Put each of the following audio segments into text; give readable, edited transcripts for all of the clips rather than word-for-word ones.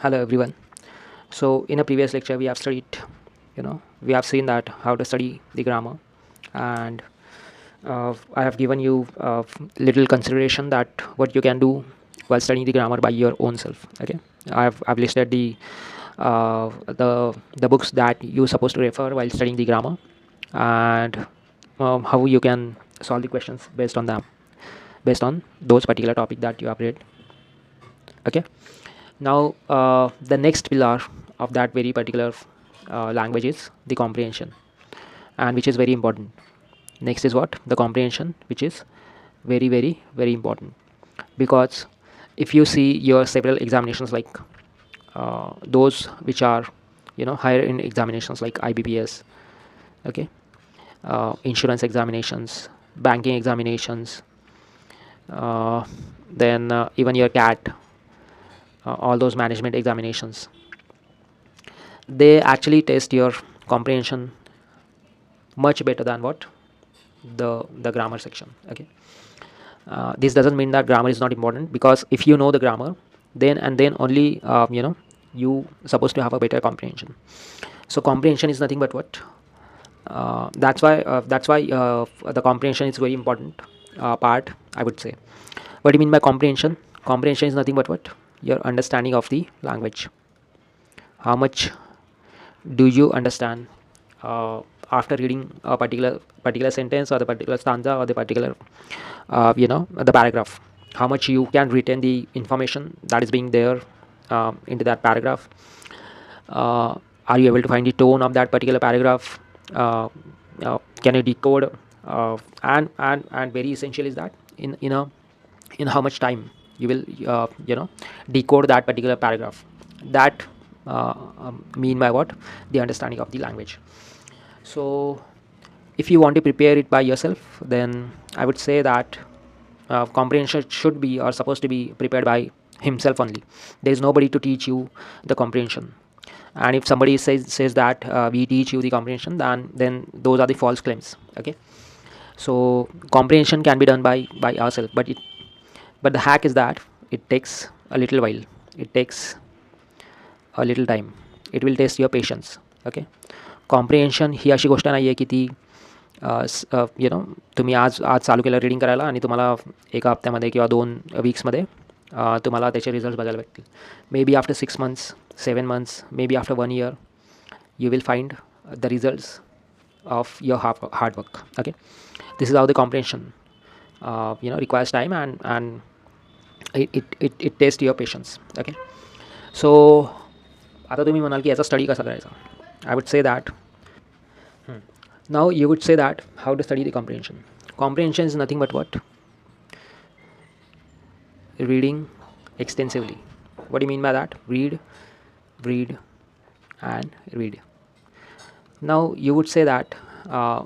Hello everyone. So in a previous lecture we have studied, we have seen that how to study the grammar, and I have given you little consideration that what you can do while studying the grammar by your own self. Okay, I've listed the books that you're supposed to refer while studying the grammar, and how you can solve the questions based on them, based on those particular topic that you have read. Okay. Now, the next pillar of that very particular language is the comprehension, and which is very important. Next is what? The comprehension, which is very, very, very important, because if you see your several examinations, like those which are higher in examinations like IBPS, okay, insurance examinations, banking examinations, uh, then even your CAT, all those management examinations, they actually test your comprehension much better than what the grammar section. Okay, this doesn't mean that grammar is not important, because if you know the grammar, then only you supposed to have a better comprehension. So comprehension is nothing but what, that's why the comprehension is very important part, I would say. What do you mean by comprehension? Comprehension is nothing but what, your understanding of the language. How much do you understand after reading a particular sentence, or the particular stanza, or the particular the paragraph? How much you can retain the information that is being there into that paragraph? uh, are you able to find the tone of that particular paragraph? Can you decode, and very essential is that in how much time you will decode that particular paragraph. That mean by what, the understanding of the language. So if you want to prepare it by yourself, then I would say that comprehension should be, or supposed to be, prepared by himself only. There is nobody to teach you the comprehension. And if somebody says that we teach you the comprehension, then those are the false claims. Okay. So comprehension can be done by ourselves, but the hack is that it takes a little while. It takes a little time. It will test your patience. Okay. Comprehension ही अशी गोष्ट नाही आहे की ती तुम्ही आज आज चालू केलं रीडिंग करायला, आणि तुम्हाला एका हप्त्यामध्ये किंवा 2 वीक्समध्ये तुम्हाला त्याचे रिझल्ट बघायला भेटतील. May be after 6 months, 7 months, may be after 1 year, you will find the results of your hard work. Okay, this is how the comprehension requires time, and it tests your patience. Okay, so आता तुम्ही म्हणाल की याचा study कसा करायचा. I would say that now you would say that how to study the comprehension. Comprehension is nothing but what, reading extensively. What do you mean by that? Read, and read. Now you would say that,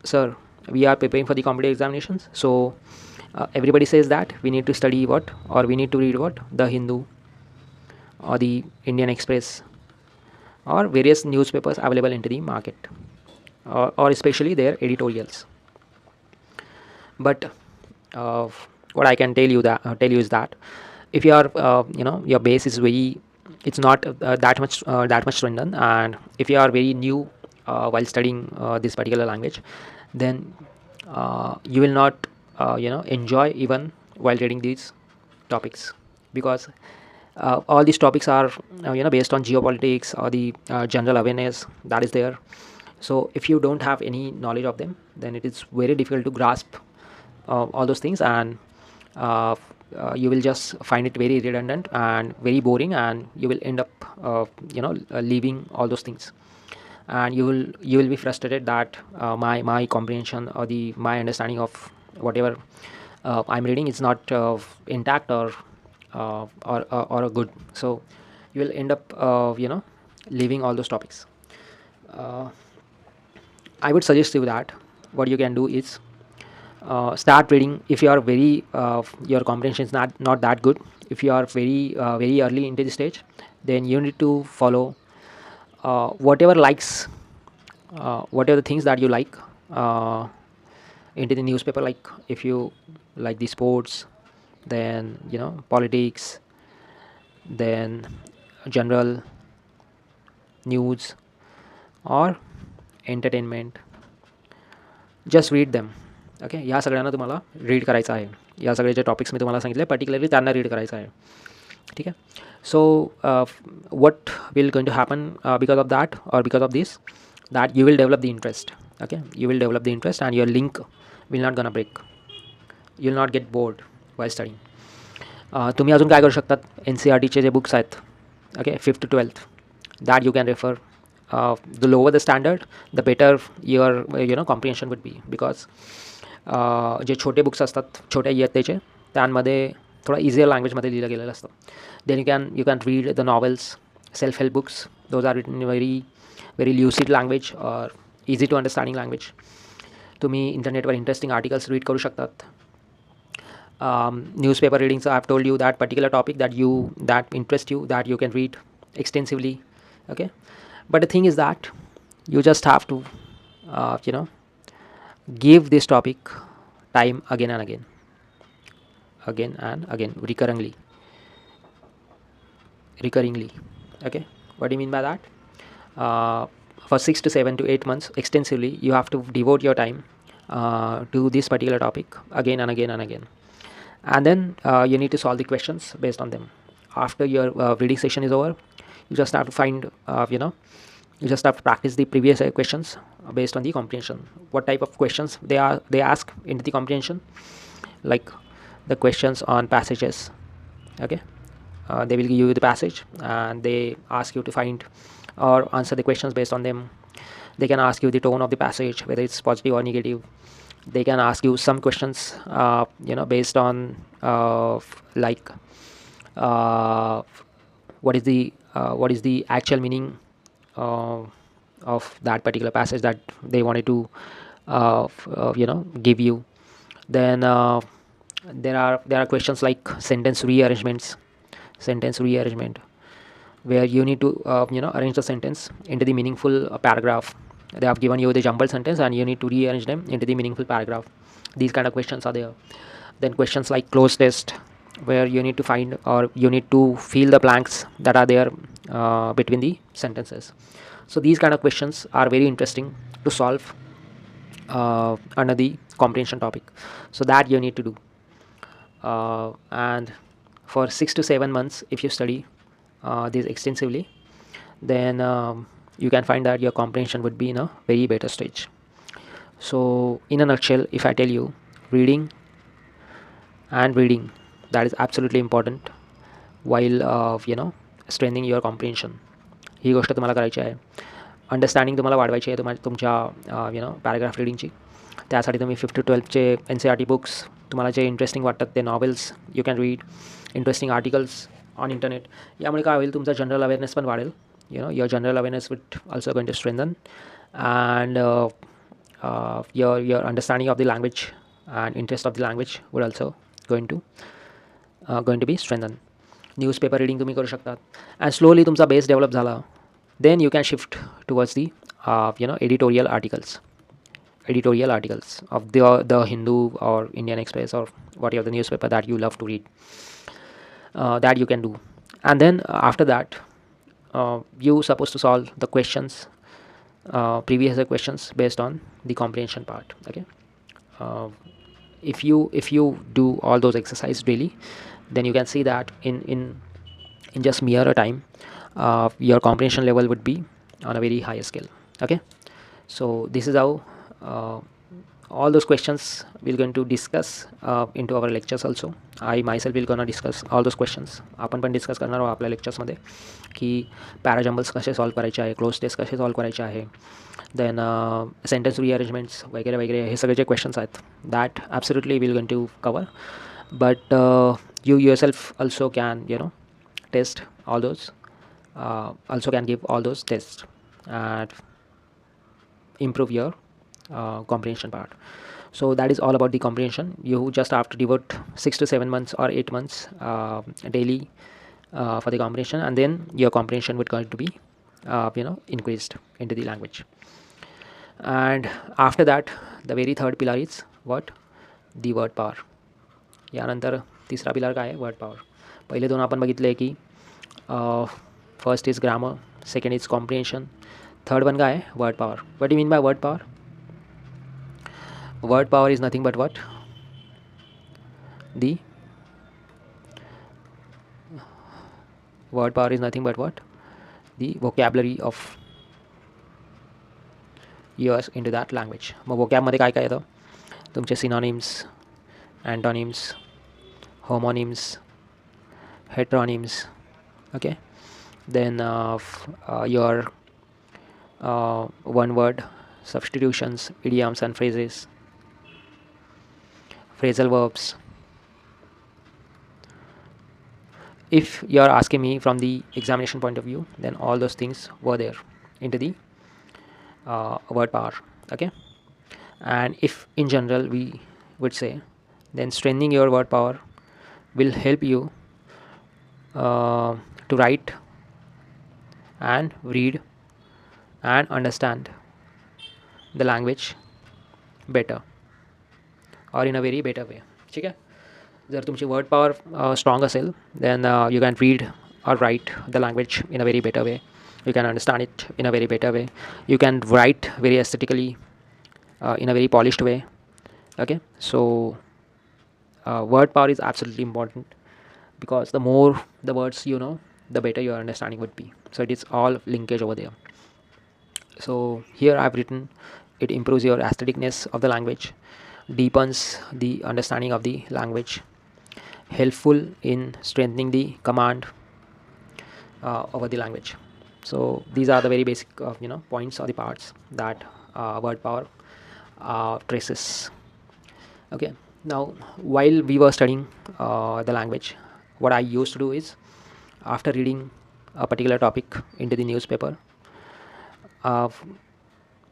sir, we are preparing for the competitive examinations, so everybody says that we need to study what, or we need to read what, the Hindu, or the Indian Express, or various newspapers available into the market, or especially their editorials. But what I can tell you is that if you are your base is very, it's not that much strengthened, and if you are very new while studying this particular language, then you will not enjoy even while reading these topics, because all these topics are based on geopolitics, or the general awareness that is there. So if you don't have any knowledge of them, then it is very difficult to grasp all those things, and you will just find it very redundant and very boring, and you will end up leaving all those things, and you will be frustrated that my comprehension, or the my understanding of whatever I'm reading is not intact, or a good. So you will end up leaving all those topics. uh, I would suggest you that what you can do is start reading. If you are very your comprehension is not that good, if you are very early into the stage, then you need to follow whatever likes, whatever the things that you like uh, into the newspaper. Like if you like the sports, then politics, then general, news, or entertainment, just read them. Okay, ह्या सगळ्यांना तुम्हाला read करायचं आहे. या सगळे जे topics मी तुम्हाला सांगितले particularly त्यांना रीड करायचं आहे. ठीक आहे. So what will going to happen because of that और because of this, that you will develop the interest. Okay, you will develop the interest and your link will not gonna break. You'll not get bored while studying. तुम्ही अजून काय करू शकतात, N C R टीचे जे books आहेत, okay, 5th to 12th, that you can refer. The lower the standard, the better your comprehension would be, because जे छोटे books असतात छोट्या इयत्तेचे त्यांमध्ये थोडा इझियर लँग्वेजमध्ये लिहिलं गेलेलं असतं. Then you can read the novels, self help books. Those are written in very lucid language और easy to understanding language. तुम्ही इंटरनेटवर इंटरेस्टिंग आर्टिकल्स रीड करू शकतात. Newspaper reading, so I've told you that particular topic that interest you, that you can read extensively. Okay, but the thing is that you just have to give this topic time again and again, recurringly. Okay, what do you mean by that? For 6 to 7 to 8 months extensively, you have to devote your time to this particular topic again and again. And then you need to solve the questions based on them. After your reading session is over, you just have to find you just have to practice the previous questions based on the comprehension. What type of questions they ask into the comprehension? Like the questions on passages. Okay, they will give you the passage and they ask you to find or answer the questions based on them. They can ask you the tone of the passage, whether it's positive or negative. They can ask you some questions based on like what is the actual meaning of that particular passage that they wanted to give you. Then there are questions like sentence rearrangement, where you need to arrange the sentence into the meaningful paragraph. They have given you the jumbled sentence and you need to rearrange them into the meaningful paragraph. These kind of questions are there. Then questions like cloze test, where you need to find or you need to fill the blanks that are there between the sentences. So these kind of questions are very interesting to solve under the comprehension topic. So that you need to do. And for 6 to 7 months, if you study this extensively, then you can find that your comprehension would be in a very better stage. So in a nutshell, if I tell you, reading, that is absolutely important while strengthening your comprehension. ही गोष्ट तुम्हाला करायची आहे. Understanding तुम्हाला वाढवायची आहे तुमच्या paragraph रिडिंगची. त्यासाठी तुम्ही 5th to 12thचे NCERT बुक्स, तुम्हाला जे इंटरेस्टिंग वाटतात ते novels you can read, interesting articles on internet. यामुळे काय होईल, तुमचा जनरल अवेअरनेस पण वाढेल. Your general awareness would also going to strengthen, and your understanding of the language and interest of the language would also going to be strengthened. Newspaper reading तुम्ही करू शकतात, and slowly तुमचा base develop झाला, then you can shift towards the editorial articles of the Hindu or Indian Express or whatever the newspaper that you love to read. That you can do, and then after that you supposed to solve the questions, previous questions based on the comprehension part. Okay, if you do all those exercises daily, then you can see that in just mere time your comprehension level would be on a very higher scale. Okay, so this is how all those questions we're going to discuss into our lectures also. I myself will gonna discuss all those questions. आपण पण discuss करणार आहोत आपल्या लेक्चर्समध्ये की पॅराजम्बल्स कसे solve करायचे आहे, cloze test कसे सॉल्व करायचे आहे, देन सेंटेन्स रिअरेंजमेंट्स वगैरे वगैरे, हे सगळे जे क्वेश्चन्स आहेत that absolutely will going to cover. But you yourself also can test all those, also can give all those tests and improve your comprehension part. So that is all about the comprehension. You just have to devote 6 to 7 months or 8 months daily for the comprehension, and then your comprehension would going to be increased into the language. And after that, the very third pillar is what? The word power. यानंतर तिसरा pillar काय आहे? Word power. पहिले दोन आपण बघितले की First is grammar, second is comprehension, third one guy word power. What do you mean by word power? Word power is nothing but what? The word power is nothing but what? The vocabulary of yours into that language. Mug vocab मध्ये काय काय येतं? तुमचे synonyms, antonyms, homonyms, heteronyms. Okay, then your one word substitutions, idioms and phrases, phrasal verbs. If you are asking me from the examination point of view, then all those things were there into the word power. Okay, and if in general we would say, then strengthening your word power will help you to write and read and understand the language better or in a very better way. ठीक आहे, जर तुमची word power strong असेल, then you can read or write the language in a very better way. You can understand it in a very better way. You can write very aesthetically in a very polished way. Okay, so word power is absolutely important, because the more the words you know, the better your understanding would be. So it is all linkage over there. So here I've written, it improves your aestheticness of the language, deepens the understanding of the language, helpful in strengthening the command over the language. So these are the very basic points or the parts that word power traces. Okay, now while we were studying the language, what I used to do is, after reading a particular topic into the newspaper, uh,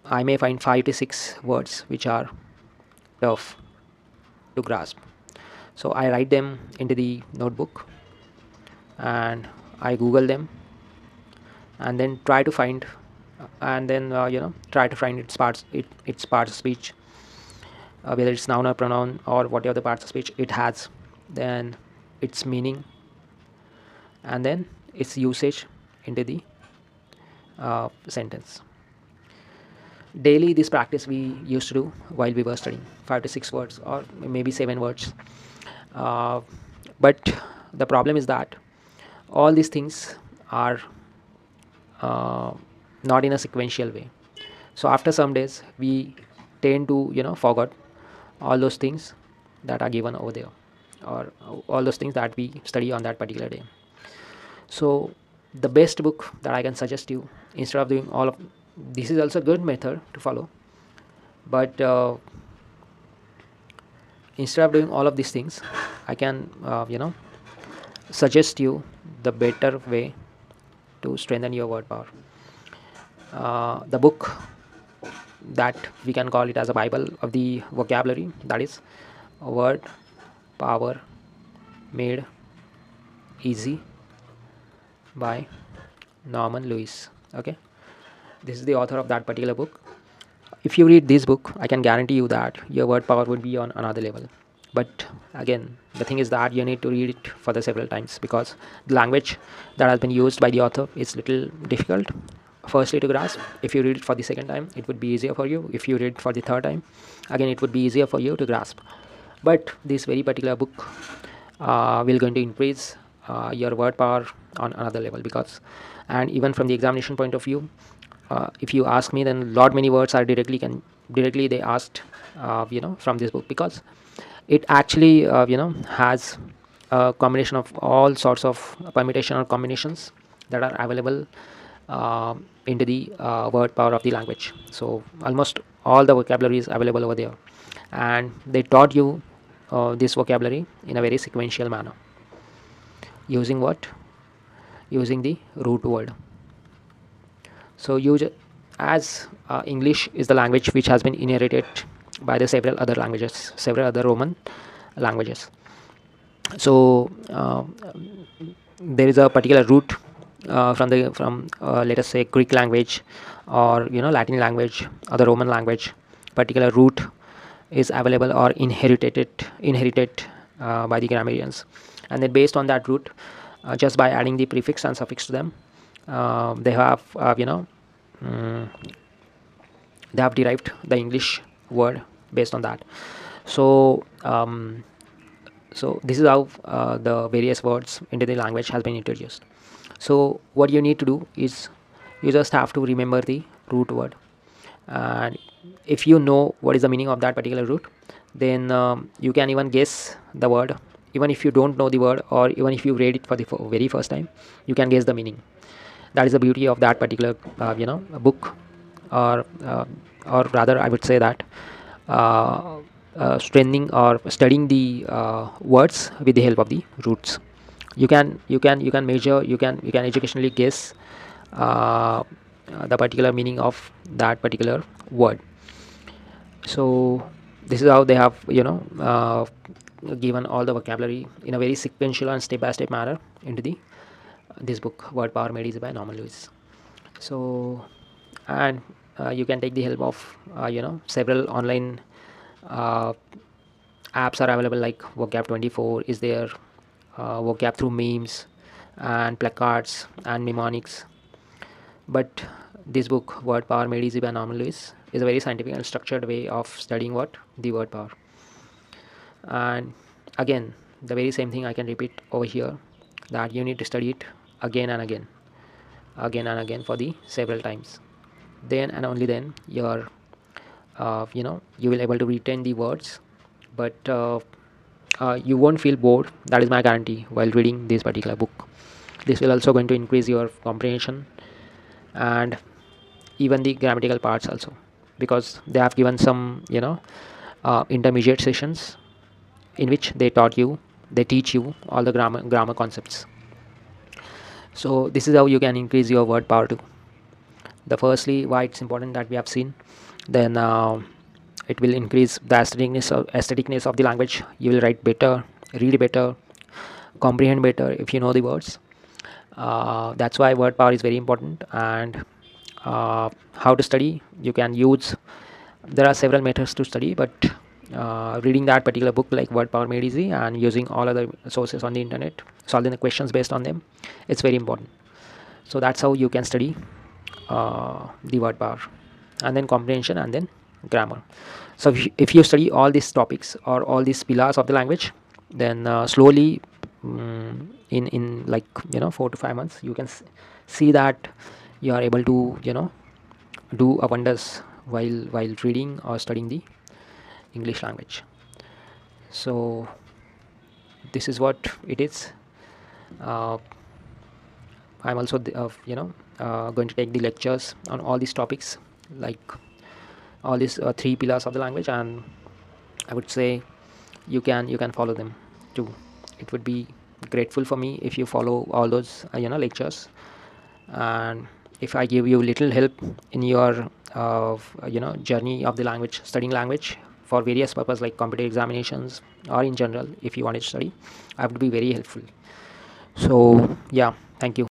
I may find 5 to 6 words which are tough to grasp. So I write them into the notebook and I Google them, and then try to find its parts of speech, whether it's noun or pronoun or whatever the parts of speech it has, then its meaning, and then its usage into the sentence. Daily this practice we used to do while we were studying, 5 to 6 words or maybe 7 words. But the problem is that all these things are not in a sequential way. So after some days we tend to forget all those things that are given over there, or all those things that we study on that particular day. So the best book that I can suggest you, instead of doing all of this, is also a good method to follow, but instead of doing all of these things, I can suggest you the better way to strengthen your word power. The book that we can call it as a Bible of the vocabulary, that is Word Power Made Easy by Norman Lewis. Okay, this is the author of that particular book. If you read this book, I can guarantee you that your word power would be on another level. But again, the thing is that you need to read it for the several times, because the language that has been used by the author is little difficult firstly to grasp. If you read it for the second time, it would be easier for you. If you read it for the third time, again it would be easier for you to grasp. But this very particular book will going to increase your word power on another level, because, and even from the examination point of view, if you ask me, then lot many words are directly they asked from this book, because it actually has a combination of all sorts of permutation or combinations that are available into the word power of the language. So almost all the vocabulary is available over there, and they taught you this vocabulary in a very sequential manner, using what? Using the root word. So as English is the language which has been inherited by the several other languages, several other Roman languages. So there is a particular root from let us say Greek language, or Latin language, or the Roman language. Particular root is available or inherited by the grammarians, and then based on that root, just by adding the prefix and suffix to them, They have mm, they have derived the English word based on that. So this is how the various words into the language has been introduced. So what you need to do is you just have to remember the root word, and if you know what is the meaning of that particular root, then you can even guess the word. Even if you don't know the word, or even if you read it for the very first time, you can guess the meaning. That is the beauty of that particular book, or rather I would say that uh, strengthening or studying the words with the help of the roots. You can measure, you can educationally guess uh, the particular meaning of that particular word. So this is how they have given all the vocabulary in a very sequential and step by step manner into the this book, Word Power Made Easy by Norman Lewis. So, and you can take the help of several online uh, apps are available, like vocab 24 is there, vocab through memes and placards and mnemonics. But this book, Word Power Made Easy by Norman Lewis, is a very scientific and structured way of studying what the word power. And again, the very same thing I can repeat over here, that you need to study it again and again, again and again for the several times. Then and only then your you will able to retain the words. But you won't feel bored, that is my guarantee, while reading this particular book. This will also going to increase your comprehension, and even the grammatical parts also, because they have given some intermediate sessions in which they teach you all the grammar concepts. So this is how you can increase your word power too. The firstly, why it's important, that we have seen. Then it will increase the aestheticness of the language. You will write better, read better, comprehend better if you know the words. That's why word power is very important. And how to study, you can use, there are several methods to study, but reading that particular book like Word Power Made Easy and using all other sources on the internet, solving the questions based on them, it's very important. So that's how you can study the word power, and then comprehension, and then grammar. So if you study all these topics or all these pillars of the language, then slowly, in like 4 to 5 months, you can see that you are able to do a wonders while reading or studying the English language. So this is what it is. uh, I'm also going to take the lectures on all these topics, like all these three pillars of the language, and I would say you can follow them too. It would be grateful for me if you follow all those lectures. And if I give you little help in your journey of the language, studying language for various purpose, like competitive examinations, or in general if you want to study, I would be very helpful. So yeah, thank you.